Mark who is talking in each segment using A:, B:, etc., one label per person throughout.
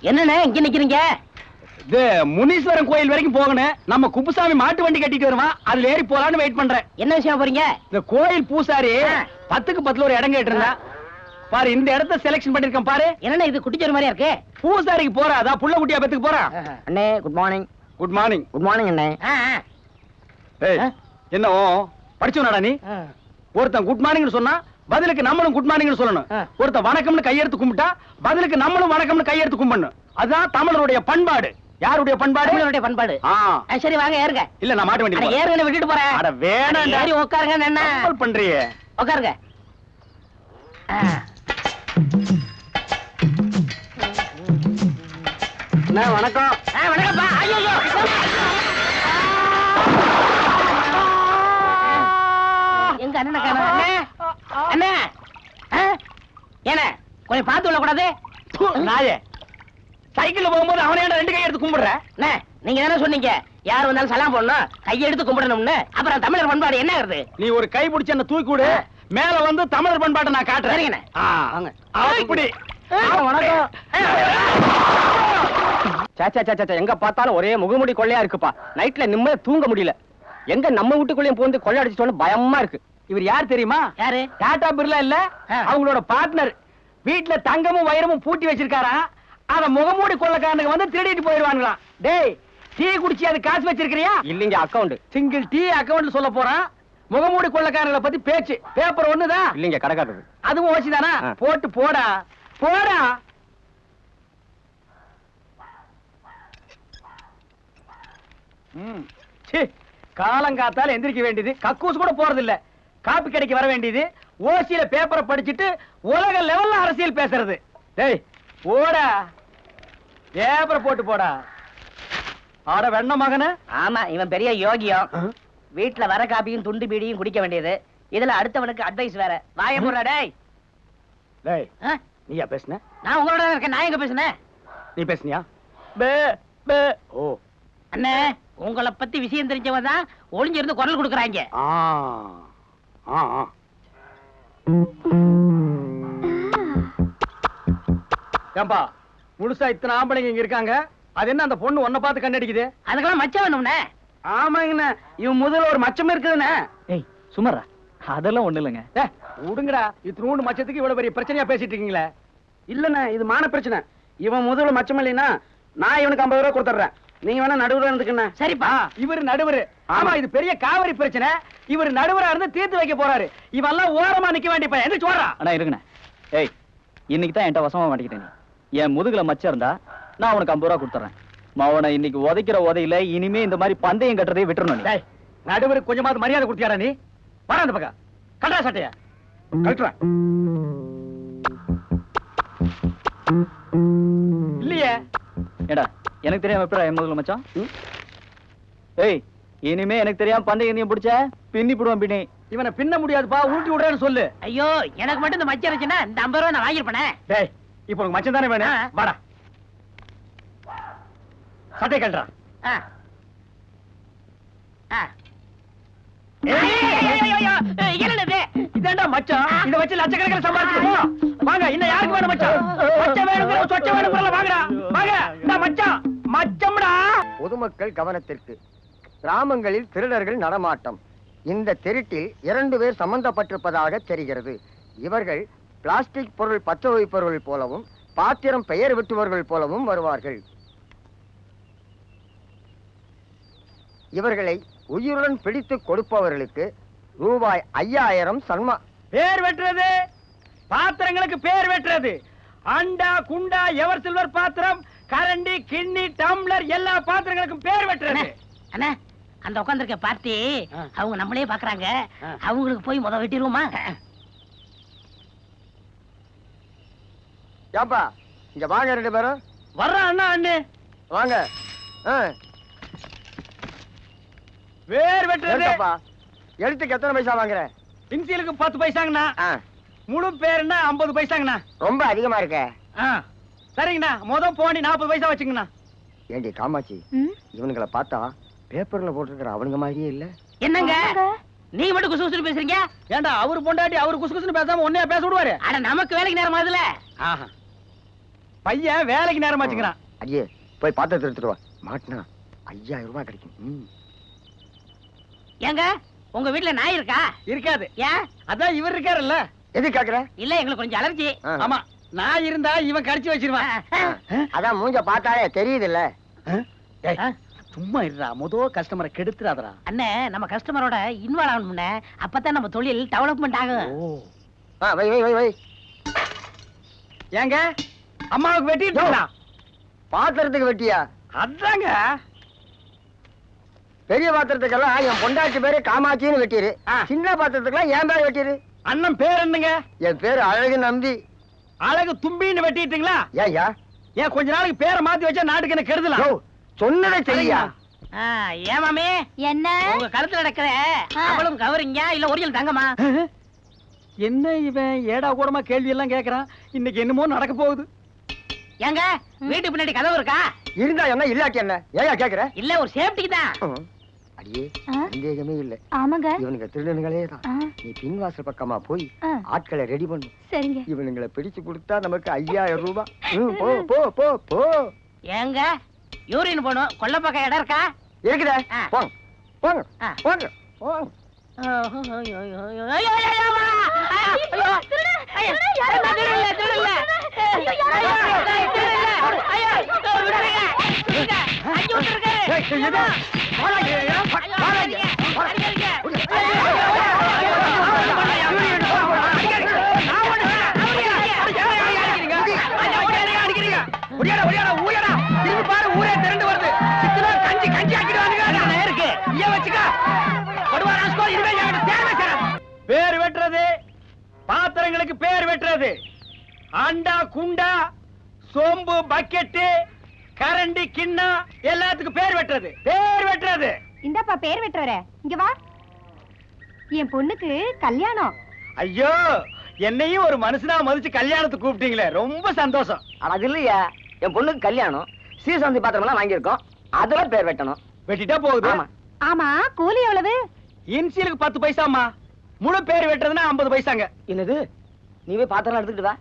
A: என்னண்ணே இங்க நிக்கிறீங்க?
B: இது முனீஸ்வரன் கோயில் வரைக்கும் போகணும். நம்ம குப்புசாமி மாட்டு வண்டி கட்டிட்டு வருவான், அதுல ஏறி போலான்னு வெயிட் பண்றேன்.
A: என்ன விஷயம் போறீங்க?
B: இந்த கோயில் பூசாரி 10க்கு 10 ஒரு இடம் கேட்டு இருந்தா பாரு, இந்த இடத்த செலக்ஷன் பண்ணிருக்கேன் பாரு.
A: என்னண்ணே இது குட்டிச்சோறு மாதிரியா இருக்கு?
B: பூசாரிக்கு போறாதா புள்ள குட்டியா பெத்துக்கு போறான்.
A: அண்ணே good morning.
B: Good morning.
A: Good morning அண்ணே.
B: என்ன படிச்சவனாடா நீ? ஒருத்தன் குட் மார்னிங் சொன்னா பதிலுக்கு நம்மளும் குட் மார்னிங் சொல்லணும். ஒருத்தன் வணக்கம்னு கையெடுத்து கும்பிட்டா பதிலுக்கு நம்மளும் வணக்கம்னு கையெடுத்து கும்பிடணும். அதுதான் தமிழருடைய பண்பாடு. யாருடைய பண்பாடு?
A: தமிழருடைய பண்பாடு. சரி வாங்க ஏறுங்க.
B: இல்ல நான் மாட்டு வண்டி
A: ஏறுங்க, விட்டுட்டு போறேன்.
B: அட வேணாம்,
A: ஏறி உட்காருங்க. என்ன
B: பண்றீங்க?
A: உட்காருங்க.
B: வணக்கம்.
A: வணக்கம்ப்பா. ஐயோ எங்க அண்ணனை காணோம். அண்ணே என்ன கொஞ்சம் பார்த்து விட கூடாது?
B: நாயே, சைக்கிள்ல போகும்போது அவனே 2 கை எடுத்து கும்பிடுற.
A: நீங்க தானே சொன்னீங்க யார் வந்தாலும் சலாம் போடணும், கையை எடுத்து கும்பிடணும்னு. அப்புறம் தமிழர் பண்பாடு என்ன ஆகுது?
B: நீ ஒரு கை பிடிச்ச என்ன தூக்கி விடு, மேல வந்து தமிழர் பண்பாட்டை நான் காட்டுறேன்.
A: சரிங்கண்ணே.
B: வாங்க. அப்படி வணக்கம். எங்க பார்த்தாலும் ஒரே முகமுடி கொள்ளையா இருக்குப்பா. நைட்ல நிம்மதியா தூங்க முடியல. எங்க நம்ம வீட்டுக்குள்ளேயும் போந்து கொள்ளை அடிச்சிட்டோன்னு பயமா இருக்கு. இவர் யார் தெரியுமா?
A: யாரு?
B: டாடா பிர்லா இல்ல, அவங்களோட பார்ட்னர். வீட்டுல தங்கமும் வைரமும் பூட்டி வச்சிருக்காரா, அத முகமூடி கொள்ளக்காரனுக்கு வந்து திருடிட்டு போயிடுவாங்களாம். டேய், டீ குடிச்சு அது காசு வச்சிருக்கிறியா? இல்லீங்க, அக்கவுண்ட். சிங்கிள் டீ அக்கவுண்ட் சொல்ல போறான். முகமூடி கொள்ளக்காரங்களை பத்தி பேச்சு. பேப்பர் ஒண்ணுதான் இல்லீங்க, கடைக்காரது. அதுவும் ஓசிதானா? போட்டு போடா போடா. காலங்காத்தால எந்திரிக்க வேண்டியது, கக்கூஸ் கூட போறது இல்ல, காப்பி கடைக்கு வர வேண்டியது, ஓசியில பேப்பரை படிச்சுட்டு உலக லெவல்ல அரசியல் பேசுறது. டேய் போடா, பேப்பரை போட்டு போடா. ஆட வெண்ண மகன.
A: ஆமா, இவன் பெரிய யோகியம். வீட்டுல வர காப்பியும் துண்டு பீடியும் குடிக்க வேண்டியது, இதுல அடுத்தவனுக்கு அட்வைஸ் வேற. வாய போடுறா. டேய்
B: டேய், நீயா பேசுன?
A: நான் உங்களோட இருக்கேன். நான் எங்க பேசுனேன்?
B: நீ பேசுனியா? பே பே. ஓ
A: அண்ணே, உங்களை பத்தி விஷயம் தெரிஞ்சவங்க தான் ஒளிஞ்சிருந்து குரல் கொடுக்கறாங்க.
B: ஏம்பா, முழுசா இத்தனை ஆம்பளைங்க இங்க இருக்காங்க, அது என்ன அந்த பொண்ணு ஒன்ன பார்த்து கண்ணடிக்குது?
A: அதுக்கெல்லாம் மச்சம் வேணும்னே.
B: ஆமாங்கண்ணே, இவன் முதல்ல ஒரு மச்சம் இருக்குதுண்ணே.
C: ஏய் சுமரா, அதெல்லாம் ஒண்ணு இல்லைங்க.
B: விடுங்கடா, இத்தனூண்டு மச்சத்துக்கு இவ்வளவு பெரிய பிரச்சனையா பேசிட்டு இருக்கீங்களே. இல்லண்ணே, இது மான பிரச்சனை. இவன் முதல்ல மச்சம் இல்லைன்னா நான் இவனுக்கு 50 ரூபாய் கொடுத்துறேன். நீங்க வேணா நடுவுல இருந்துக்கண்ணே.
A: சரிப்பா.
B: இவரு நடுவரு. ஆமா, இது பெரிய காவிரி பிரச்சனை. இவர் நடுவரா இருந்து தீர்த்து வைக்க போறாரு. இவெல்லாம் ஓரமா நிக்க வேண்டிய எந்திரிச்சு ஓடுறா.
C: அண்ணா இருக்குண்ணே. ஏய், இன்னைக்கு தான் என்கிட்ட வசமா மாட்டிக்கிட்டேன். நீ என் முதுகுல மச்சம் இருந்தா நான் உனக்கு 50 ரூபாய் கொடுத்துறேன். மவனை இன்னைக்கு உதைக்கிற உதையில இனிமே இந்த மாதிரி பந்தயம் கட்டுறதை விட்டுறணும்.
B: நடுவருக்கு கொஞ்சமாவது மரியாதை கொடுத்தியாரா நீ? வர அந்த பக்கம் கட்டா சட்டைய கட்டுற இல்லையே.
C: ஏடா, எனக்கு தெரியாம எப்படா என் முதல்ல மச்சான்? ஏய், இனிமே எனக்கு தெரியாம பந்தயம் நீ பிடிச்ச பின்னி போடுவான். பின்னி
B: இவனை பின்ன முடியாதுப்பா, ஊட்டி விடுறேன்னு சொல்லு.
A: ஐயோ, எனக்கு மட்டும் இந்த மச்சம் இருந்துச்சுன்னா இந்த 50 ரூபாய் நான் வாங்கிருப்பேனே.
B: டேய், இப்போ உனக்கு மச்சம் தானே வேணும்? வாடா, சட்டை கட்டுறா. இதாண்டா மச்சான், இத வச்சு லட்சக்கணக்கில் சம்பாதிச்சிருக்கோம். வாங்க, இன்னும் யாருக்கு வேணும் மச்சான்? மச்சம் வேணுங்கிற சொச்ச வேணுங்கிற வாங்கடா, வாங்க. இந்த மச்சான் மச்சம்டா.
D: பொதுமக்கள் கவனத்திற்கு. கிராமங்களில் திருடர்கள் நடமாட்டம். இந்த திருட்டில் 2 பேர் சம்பந்தப்பட்டிருப்பதாக தெரிகிறது. இவர்கள் பிளாஸ்டிக் பொருள் பற்ற வைப்பவர்கள் போலவும் பாத்திரம் பெயர் விட்டுவர்கள் போலவும் வருவார்கள். இவர்களை உயிருடன் பிடித்து கொடுப்பவர்களுக்கு ரூபாய் 5000 சன்மா.
B: பேர் வெட்டுறது, பாத்திரங்களுக்கு பேர் வெட்டுறது. அண்டா குண்டா எவர் சில்வர் பாத்திரம், கரண்டி கிண்ணி டம்ளர் எல்லா பாத்திரங்களுக்கும் பேர் வெட்டுறது.
A: அண்ணா, அந்த உட்கார்ந்திருக்க பார்ட்டி அவங்க நம்மளே பாக்குறாங்க. அவங்களுக்கு போய் முத வெட்டிடுவோமா?
D: ஏப்பா, இங்க வாங்க 2 பேரும்.
B: வர்றா அண்ணா. அண்ணே
D: வாங்க.
B: வேர் வெட்டுறது.
D: எழுத்துக்கு எத்தனை பைசா வாங்குற?
B: இன்சியலுக்கு 10 பைசாங்கண்ணா. முழு பேருன்னா 50 பைசாங்கண்ணா.
D: ரொம்ப அதிகமா இருக்க.
B: சரிங்கண்ணா, மொதல் போனி 40 பைசா வச்சுங்கண்ணா.
D: ஏண்டி காமாட்சி, இவனுங்களை பார்த்தா பேப்பர்ல போட்டிருக்கிற அவனுங்க மாதிரியே இல்ல?
A: என்னங்க நீங்க மட்டும் குசு குசுன்னு பேசுறீங்க.
B: ஏண்டா அவரு பொண்டாட்டி அவரு குசு குசுன்னு பேசாம ஒன்னே பேச விடுவாரு.
A: அட நமக்கு வேலைக்கு நேரம் ஆகுதுல.
B: ஆஹா. பையன் வேலைக்கு நேரமாச்சுக்கிறான்.
D: ஐயே போய் பாத்திரத்தை எடுத்துட்டு வா. மாட்டினா 5000 ரூபாய் கிடைக்கும்.
A: ஏங்க உங்க வீட்டுல நாய் இருக்கா?
B: இருக்காது.
A: ஏன்?
B: அதான் இவர் இருக்காருல்ல.
D: எது கேக்குற?
A: இல்ல எங்களுக்கு கொஞ்சம் அலர்ஜி.
B: ஆமா நான் இருந்தா இவன் கடிச்சு வச்சிருவான்.
D: அதான் மூஞ்ச பார்த்தாலே தெரியுது இல்ல.
B: ஏய், சும்மா இருடா, கஸ்டமரை கெடுத்துறாதடா.
A: அண்ணே நம்ம கஸ்டமரோட இன்வால்வ் ஆகணும்னே, அப்பதான் நம்ம தொழில் டெவலப்மெண்ட் ஆகும்.
D: வை வை வை வை.
B: ஏங்க அம்மாவுக்கு வெட்டிட்டு
D: பாத்திரத்துக்கு வெட்டியா?
B: அதாங்க
D: பெரிய பாத்திரத்துக்கெல்லாம் என் பொண்டாட்டி பேரு காமாட்சின்னு வெட்டிரு.
B: ஆ.
D: சின்ன பாத்திரத்துக்கெல்லாம் என் பேர் வெட்டிரு.
B: அண்ணன் பேர் என்னங்க?
D: என் பேரு அழகு நம்பி.
B: அழகு தும்பின்னு வெட்டிட்டீங்களா?
D: ஏய்யா
B: ஏன் கொஞ்ச நாளைக்கு பேரை மாத்தி வச்சா நாட்டுக்கு என்ன கெடுதலாம்?
D: யோ, சொன்னதை செய்யா.
A: ஏன் மாமி
E: என்ன
A: உங்க கழுத்துல நடக்கிற அவளும் கவரிங்க இல்ல ஒரிஜினல் தங்கமா?
B: என்ன இவன் ஏடா கூடமா கேள்வி எல்லாம் கேக்குறான். இன்னைக்கு என்னமோ நடக்க போகுது.
A: ஏங்க வீட்டு பின்னாடி கதவு இருக்கா?
D: இருந்தா என்ன இல்லாட்டி என்ன? ஏயா கேக்குற?
A: இல்ல ஒரு சேஃப்டிக்கு தான்.
D: அடியே
E: ஆ?
D: சந்தேகமே இல்ல.
E: ஆமாங்க
D: இவனுங்க திருடனுங்களே தான்.
E: ஆ,
D: நீ பின்வாசல் பக்கமா போய்
E: ஆ,
D: ஆட்களை ரெடி பண்ணு.
E: சரிங்க.
D: இவனுங்களை பிடிச்சு கொடுத்தா நமக்கு 5000 ரூபாய். போ போ போ போ.
A: ஏங்க யூரின் போகணும், கொல்லப்பக்கம் இடம் இருக்கா?
D: இருக்குதே.
A: ஆ.
D: போங்க போங்க
A: ஆ.
D: போங்க போங்க.
B: பேர் வெட்டுறது, பாத்திரங்களுக்கு பேர் வெட்டுறது, அண்டா குண்டா சோம்பு பக்கெட்டு கரண்டி கிண்ணா எல்லாத்துக்கும் பேர் வெட்டுறது. பேர் வெட்டுறது.
E: இந்தப்பா பேர் வெட்டுறவரே, இங்க வா. என் பொண்ணுக்கு கல்யாணம்.
B: ஐயோ என்னையும் ஒரு மனுஷனா மதிச்சு கல்யாணத்துக்கு கூப்பிட்டீங்களே, ரொம்ப சந்தோஷம்.
F: அது இல்லையா, என் பொண்ணுக்கு கல்யாணம், சீசந்தி பாத்திரம் எல்லாம் வாங்கியிருக்கோம், அதுல பேர் வெட்டணும்.
B: வெட்டிட்டா போகுது.
F: ஆமா.
E: ஆமா, கூலி எவ்வளவு?
B: இன்சியலுக்கு 10 பைசாமா, முழு பேர் வெட்டுறதுன்னா 50 பைசாங்க.
F: என்னது, நீ போய் பாத்திரம் எடுத்துக்கிட்டு வா.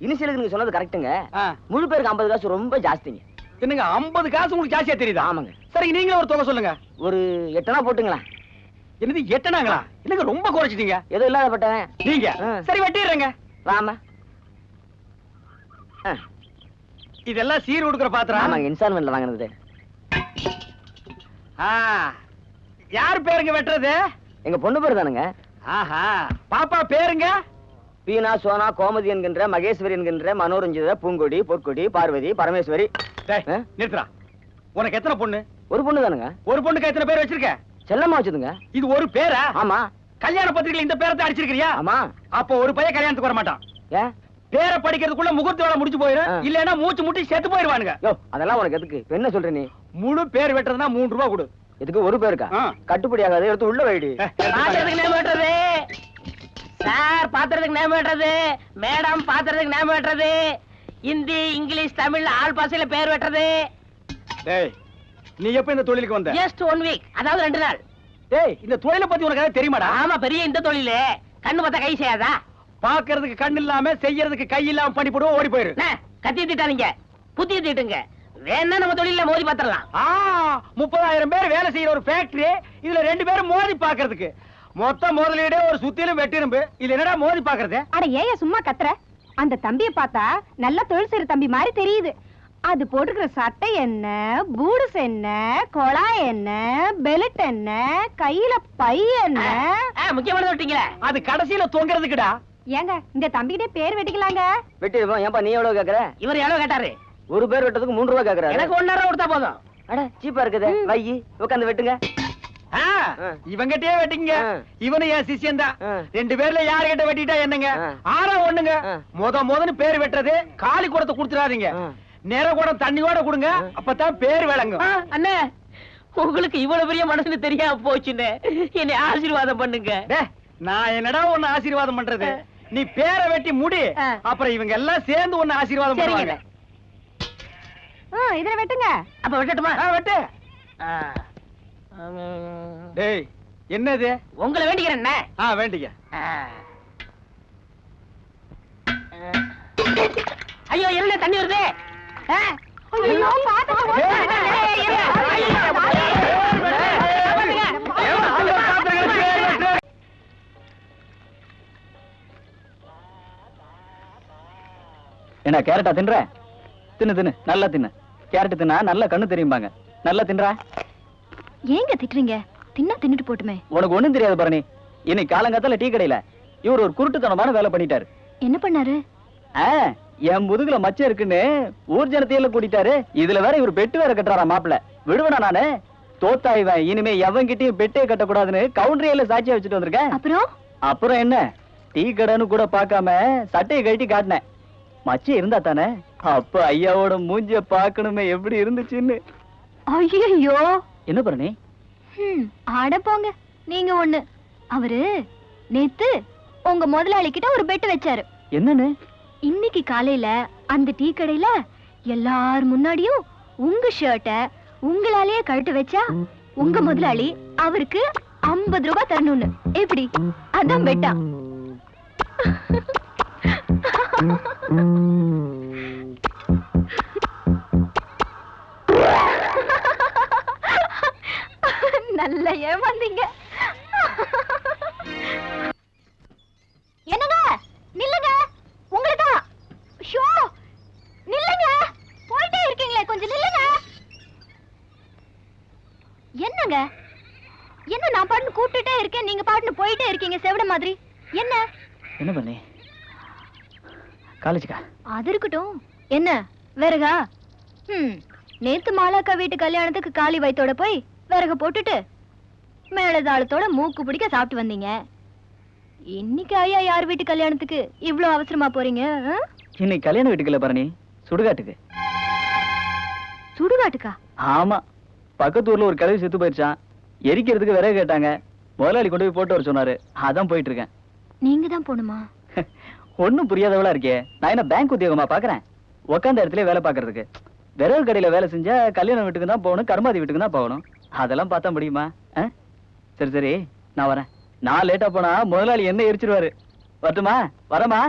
F: இனிஷியலுக்கு நீங்க சொன்னது கரெக்ட்டுங்க,
B: ஆ.
F: முழு பேருக்கு 50 காசு ரொம்ப ஜாஸ்திங்க.
B: என்னங்க 50 காசு உங்களுக்கு ஜாஸ்தியா தெரியுதா?
F: ஆமாங்க.
B: சரி நீங்களே ஒரு தொகை சொல்லுங்க.
F: ஒரு 8 போட்டுங்களா?
B: என்னது 8 எனக்கு ரொம்ப குறைச்சிட்டீங்க.
F: எதுவும் இல்லாத பட்டேன்
B: நீங்க
F: ஆ.
B: சரி வெட்டிடுறேங்க.
F: வாமா.
B: இதெல்லாம் சீர் கொடுக்குற பாத்திரம்.
F: ஆமாங்க, இன்ஸ்டால்மெண்ட்ல வாங்கினது.
B: ஆ. யார் பேருங்க வெட்டுறது?
F: எங்க பொண்ணு பேர் தானுங்க.
B: ஆஹா. பாப்பா பேருங்க?
F: பீனா, சோனா, கோமதி என்கின்ற, மகேஸ்வரி என்கின்ற, மனோரஞ்சித, பூங்கொடி, பொற்கொடி, பார்வதி, பரமேஸ்வரி.
B: டேய்,
F: ஆ?
B: நிறுத்துடா. உனக்கு எத்தனை பொண்ணு?
F: ஒரு பொண்ணு தானுங்க.
B: ஒரு பொண்ணுக்கு எத்தனை பேர் வச்சிருக்க?
F: செல்லம்மா வச்சுதுங்க.
B: இது ஒரு பேரா?
F: ஆமா.
B: கல்யாண பத்திரிகையில இந்த பேரத்தை அடிச்சிருக்கிறியா?
F: ஆமா.
B: அப்போ ஒரு பையன் கல்யாணத்துக்கு வர மாட்டான்.
F: ஏன்?
B: பேரை படிக்கிறதுக்குள்ள முகூர்த்த வேலை முடிச்சு போயிடும்.
F: ஆ.
B: இல்லன்னா மூச்சு முட்டி செத்து போயிருவானுங்க.
F: யோ, அதெல்லாம் உனக்கு எதுக்கு? இப்ப என்ன சொல்ற நீ?
B: முழு பேர் வெட்டுறதுன்னா 3 ரூபாய் கொடு.
F: எதுக்கு ஒரு பேருக்கா?
B: ஆ.
F: கட்டுப்படி ஆகாது, எடுத்து உள்ள வைடி.
A: பாத்திரத்துக்கு நேம் வெட்டுறது. சார் பாத்திரத்துக்கு நேம் வெட்டுறது. மேடம் பாத்திரத்துக்கு நேம் வெட்டுறது. ஹிந்தி, இங்கிலீஷ், தமிழ் ஆல் பாசையில பேர் வெட்டுறது.
B: டேய், நீ எப்ப இந்த தொழிலுக்கு வந்த?
A: ஜஸ்ட் 1 வீக், அதாவது 2 நாள்.
B: டேய், இந்த தொழிலை பத்தி உனக்கு ஏதாவது தெரியுமாடா?
A: ஆமா, பெரிய இந்த தொழிலு கண்ணு பார்த்தா கை செய்யாதா?
B: பாக்குறதுக்கு கண் இல்லாம செய்யறதுக்கு கை இல்லாம பண்ணி போடுவோம், ஓடி போயிரு.
A: அண்ணே, கத்தி தீட்டாதீங்க, புத்தி தீட்டுங்க. வேணா நம்ம தொழில மோதி பாத்திரலாம்.
B: 30,000 பேர் வேலை செய்யற ஒரு ஃபேக்டரி, இதுல 2 பேரும் மோதி பாக்குறதுக்கு. மொத்த முதலீடே ஒரு சுத்திலும் வெட்டிரும்பு. இதுல என்னடா மோதி பாக்குறது?
E: அட ஏயா சும்மா கத்துற? அந்த தம்பிய பார்த்தா நல்ல தொழில் செய்யற தம்பி மாதிரி தெரியுது. அது போட்டுக்கிற சட்டை என்ன, பூட்ஸ் என்ன, கொழாய் என்ன, பெல்ட் என்ன, கையில பை என்ன?
A: முக்கியமானது விட்டீங்களே.
B: அது கடைசியில தொங்குறதுக்குடா.
E: ஏங்க இந்த தம்பிக்கிட்டே பேர் வெட்டிக்கலாங்க.
F: வெட்டிடுவோம். ஏன்பா நீ எவ்வளவு கேக்குற?
A: இவர் எவ்வளவு கேட்டாரு?
F: ஒரு பேர் வெட்டதுக்கு 3 ரூபாய் கேக்குறாரு.
A: எனக்கு 1.5 ரூபா கொடுத்தா போதும்.
F: அட சீப்பா இருக்குது. வையி உட்காந்து வெட்டுங்க.
B: இவங்கிட்டே வெட்டிங்க.
F: ஆ.
B: இவனு என் சிஷ்யன் தான்.
F: ஆ.
B: 2 பேர்ல யாருகிட்ட வெட்டிட்டா என்னங்க?
F: ஆ.
B: ஆறா ஒண்ணுங்க.
F: ஆ.
B: முதன்னு பேர் வெட்டுறது காலி குடத்தை கொடுத்துறாதீங்க.
F: ஆ.
B: நேர குடம் தண்ணியோட கொடுங்க, அப்பதான் பேர் விளங்கும்.
A: அண்ணே, உங்களுக்கு இவ்வளவு பெரிய மனசுன்னு தெரியாம போச்சுன்னு என்னை ஆசீர்வாதம் பண்ணுங்க.
B: டேய், நான் என்னடா உன்னை ஆசீர்வாதம் பண்றது? நீ பேரை வெட்டி முடி,
A: ஆ.
B: அப்புறம் இவங்க எல்லாம் சேர்ந்து உன்னை ஆசீர்வாதம்
A: சரிங்க.
B: பண்ணுவாங்க.
E: இதுல வெட்டுங்க.
A: அப்ப வெட்டட்டுமா?
B: வெட்டு. டேய், என்னது?
A: உங்களை வேண்டிக்கிறேன்.
B: வேண்டிக்க.
A: ஐயோ என்ன தண்ணி வருது?
E: ஐயோ, பாத்துட்டு
C: என்ன கேரட்டா தின்ற? தின்னு தின்னு நல்லா தின்னு. கேரட் தின்னா நல்ல கண்ணு தெரியும்பாங்க. நல்லா தின்றா?
E: ஏங்க திட்டுறீங்க? தின்னா தின்னுட்டு போட்டுமே.
C: உனக்கு ஒண்ணும் தெரியாது பரணி. இன்னைக்கு காலங்காத்தால டீ கடையில இவர் ஒரு குருட்டுத்தனமான வேலை பண்ணிட்டாரு.
E: என்ன பண்ணாரு?
C: என் முதுகுல மச்சம் இருக்குன்னு ஊர் ஜனத்தையில கூட்டிட்டாரு. இதுல வேற இவர் பெட்டு வேற கட்டுறாரா மாப்பிள்ள. விடுவனா நானு? தோத்தாய்வன். இனிமே எவன்கிட்டயும் பெட்டே கட்டக்கூடாதுன்னு கவுண்டரியில சாட்சியா வச்சுட்டு வந்திருக்கேன். அப்புறம் என்ன, டீ கடைன்னு கூட பார்க்காம சட்டையை கழட்டி காட்டினேன். மச்சம் இருந்தா தானே. அப்ப ஐயாவோட மூஞ்சிய பாக்கணுமே எப்படி இருந்துச்சுன்னு.
E: ஐயோ,
C: என்ன பரணி?
E: ஆட போங்க நீங்க ஒண்ணு. அவரு நேத்து உங்க முதலாளி கிட்ட ஒரு பெட்டு வச்சாரு.
C: என்னன்னு?
E: இன்னைக்கு காலையில அந்த டீ கடையில எல்லார் முன்னாடியும் உங்க ஷர்ட்ட உங்களாலேயே கழட்டு வச்சா உங்க முதலாளி அவருக்கு 50 ரூபாய் தரணும்னு. எப்படி? அதான் பெட்டா. நல்ல ஏமாந்தீங்க. என்னங்க நில்லுங்க, உங்களுக்கா? ஷோ நில்லுங்க, போயிட்டே இருக்கீங்களே, கொஞ்சம் நில்லுங்க. என்னங்க என்ன நான் பாட்டு கூப்பிட்டுட்டே இருக்கேன், நீங்க பாட்டு போயிட்டே இருக்கீங்க செவிட மாதிரி. என்ன
C: என்ன பண்ணி? காலேஜுக்கா?
E: அது இருக்கட்டும். என்ன விறகா? நேத்து மாலாக்கா வீட்டு கல்யாணத்துக்கு காலி வயித்தோட போய் விறக போட்டுட்டு மேலதாளத்தோட மூக்கு பிடிக்க சாப்பிட்டு வந்தீங்க. இன்னைக்கு ஐயா யார் வீட்டு கல்யாணத்துக்கு இவ்ளோ அவசரமா போறீங்க?
C: இன்னைக்கு கல்யாண வீட்டுக்குள்ள பரணி, சுடுகாட்டுக்கு.
E: சுடுகாட்டுக்கா?
C: ஆமா, பக்கத்து ஊர்ல ஒரு கிழவி செத்து போயிருச்சான். எரிக்கிறதுக்கு விறகு கேட்டாங்க. முதலாளி கொண்டு போய் போட்டு வர சொன்னாரு. அதான் போயிட்டு இருக்கேன்.
E: நீங்க தான் போணுமா?
C: ஒண்ணும் புரியாதவளா இருக்கே. நான் என்ன பேங்க் உத்தியோகமா பாக்குறேன்? உக்காந்த இடத்துல வேலை பாக்குறதுக்கு. விறகு கடையில வேலை செஞ்சா கல்யாண வீட்டுக்கு தான் போகணும், கருமாதி வீட்டுக்கு தான் போகணும். அதெல்லாம் பார்த்தா முடியுமா? சரி சரி, நான் வரேன். நான் லேட்டா போனா முதலாளி என்ன எரிச்சிருவாரு. வரட்டுமா? வரமா?